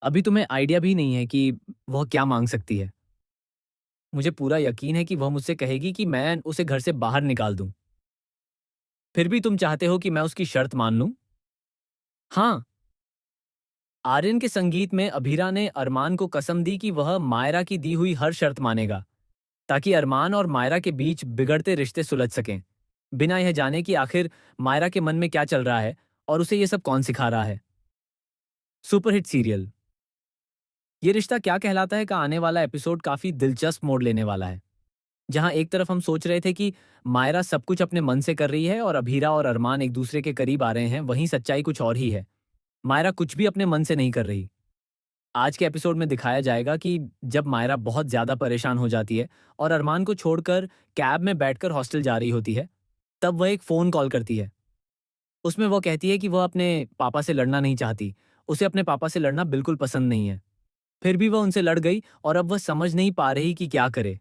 अभी तुम्हें आइडिया भी नहीं है कि वह क्या माँग सकती है। मुझे पूरा यकीन है कि वह मुझसे कहेगी कि मैं उसे घर से बाहर निकाल दूँ। फिर भी तुम चाहते हो कि मैं उसकी शर्त मान लूँ? हाँ, आर्यन के संगीत में अभीरा ने अरमान को कसम दी कि वह मायरा की दी हुई हर शर्त मानेगा, ताकि अरमान और मायरा के बीच बिगड़ते रिश्ते सुलझ सकें, बिना यह जाने कि आखिर मायरा के मन में क्या चल रहा है और उसे ये सब कौन सिखा रहा है। सुपरहिट सीरियल ये रिश्ता क्या कहलाता है का आने वाला एपिसोड काफी दिलचस्प मोड़ लेने वाला है। जहां एक तरफ हम सोच रहे थे कि मायरा सब कुछ अपने मन से कर रही है और अभीरा और अरमान एक दूसरे के करीब आ रहे हैं, वहीं सच्चाई कुछ और ही है। मायरा कुछ भी अपने मन से नहीं कर रही। आज के एपिसोड में दिखाया जाएगा कि जब मायरा बहुत ज्यादा परेशान हो जाती है और अरमान को छोड़कर कैब में बैठकर हॉस्टल जा रही होती है, तब वह एक फोन कॉल करती है। उसमें वो कहती है कि वह अपने पापा से लड़ना नहीं चाहती। उसे अपने पापा से लड़ना बिल्कुल पसंद नहीं है। फिर भी वह उनसे लड़ गई और अब वह समझ नहीं पा रही कि क्या करे।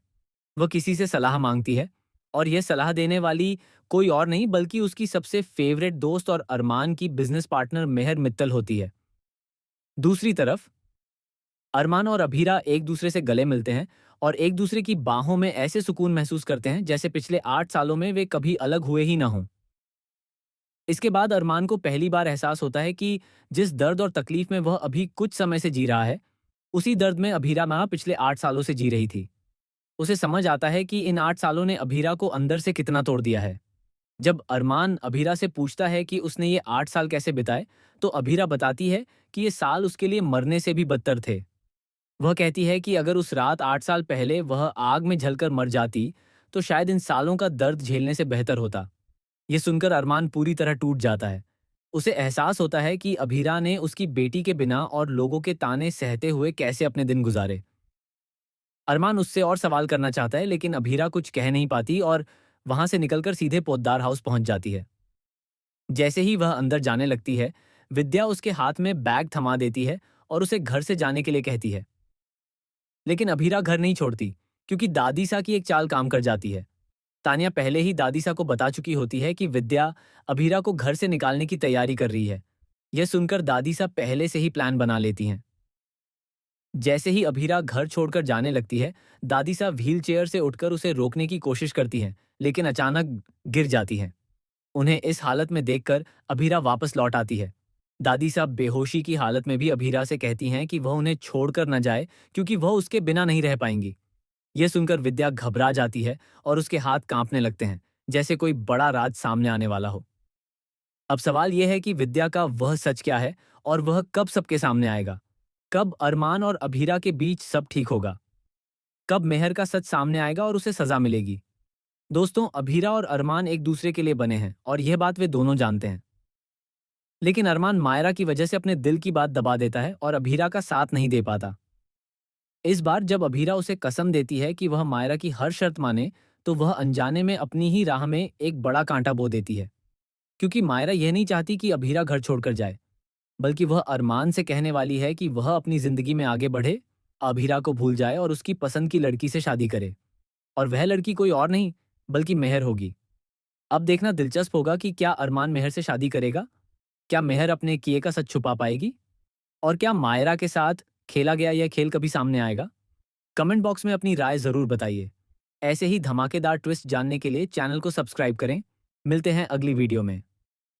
वह किसी से सलाह मांगती है और यह सलाह देने वाली कोई और नहीं बल्कि उसकी सबसे फेवरेट दोस्त और अरमान की बिजनेस पार्टनर मेहर मित्तल होती है। दूसरी तरफ अरमान और अभीरा एक दूसरे से गले मिलते हैं और एक दूसरे की बाहों में ऐसे सुकून महसूस करते हैं जैसे पिछले 8 सालों में वे कभी अलग हुए ही ना हों। इसके बाद अरमान को पहली बार एहसास होता है कि जिस दर्द और तकलीफ में वह अभी कुछ समय से जी रहा है, उसी दर्द में अभीरा माँ पिछले 8 सालों से जी रही थी। उसे समझ आता है कि इन 8 सालों ने अभीरा को अंदर से कितना तोड़ दिया है। जब अरमान अभीरा से पूछता है कि उसने ये 8 साल कैसे बिताए, तो अभीरा बताती है कि ये साल उसके लिए मरने से भी बदतर थे। वह कहती है कि अगर उस रात 8 साल पहले वह आग में जलकर मर जाती, तो शायद इन सालों का दर्द झेलने से बेहतर होता। ये सुनकर अरमान पूरी तरह टूट जाता है। उसे एहसास होता है कि अभीरा ने उसकी बेटी के बिना और लोगों के ताने सहते हुए कैसे अपने दिन गुजारे। अरमान उससे और सवाल करना चाहता है लेकिन अभीरा कुछ कह नहीं पाती और वहां से निकलकर सीधे पोद्दार हाउस पहुंच जाती है। जैसे ही वह अंदर जाने लगती है, विद्या उसके हाथ में बैग थमा देती है और उसे घर से जाने के लिए कहती है। लेकिन अभीरा घर नहीं छोड़ती, क्योंकि दादीसा की एक चाल काम कर जाती है। तानिया पहले ही दादीसा को बता चुकी होती है कि विद्या अभीरा को घर से निकालने की तैयारी कर रही है। यह सुनकर दादीसा पहले से ही प्लान बना लेती हैं। जैसे ही अभीरा घर छोड़कर जाने लगती है, दादीसा व्हील चेयर से उठकर उसे रोकने की कोशिश करती हैं, लेकिन अचानक गिर जाती हैं। उन्हें इस हालत में देखकर अभीरा वापस लौट आती है। दादीसा बेहोशी की हालत में भी अभीरा से कहती हैं कि वह उन्हें छोड़कर न जाए, क्योंकि वह उसके बिना नहीं रह पाएंगी। यह सुनकर विद्या घबरा जाती है और उसके हाथ कांपने लगते हैं, जैसे कोई बड़ा राज सामने आने वाला हो। अब सवाल यह है कि विद्या का वह सच क्या है और वह कब सबके सामने आएगा? कब अरमान और अभीरा के बीच सब ठीक होगा? कब मेहर का सच सामने आएगा और उसे सजा मिलेगी? दोस्तों, अभीरा और अरमान एक दूसरे के लिए बने हैं और यह बात वे दोनों जानते हैं। लेकिन अरमान मायरा की वजह से अपने दिल की बात दबा देता है और अभीरा का साथ नहीं दे पाता। इस बार जब अभीरा उसे कसम देती है कि वह मायरा की हर शर्त माने, तो वह अनजाने में अपनी ही राह में एक बड़ा कांटा बो देती है। क्योंकि मायरा यह नहीं चाहती कि अभीरा घर छोड़कर जाए, बल्कि वह अरमान से कहने वाली है कि वह अपनी जिंदगी में आगे बढ़े, अभीरा को भूल जाए और उसकी पसंद की लड़की से शादी करे। और वह लड़की कोई और नहीं, बल्कि मेहर होगी। अब देखना दिलचस्प होगा कि क्या अरमान मेहर से शादी करेगा? क्या मेहर अपने किए का सच छुपा पाएगी? और क्या मायरा के साथ खेला गया यह खेल कभी सामने आएगा? कमेंट बॉक्स में अपनी राय जरूर बताइए। ऐसे ही धमाकेदार ट्विस्ट जानने के लिए चैनल को सब्सक्राइब करें। मिलते हैं अगली वीडियो में।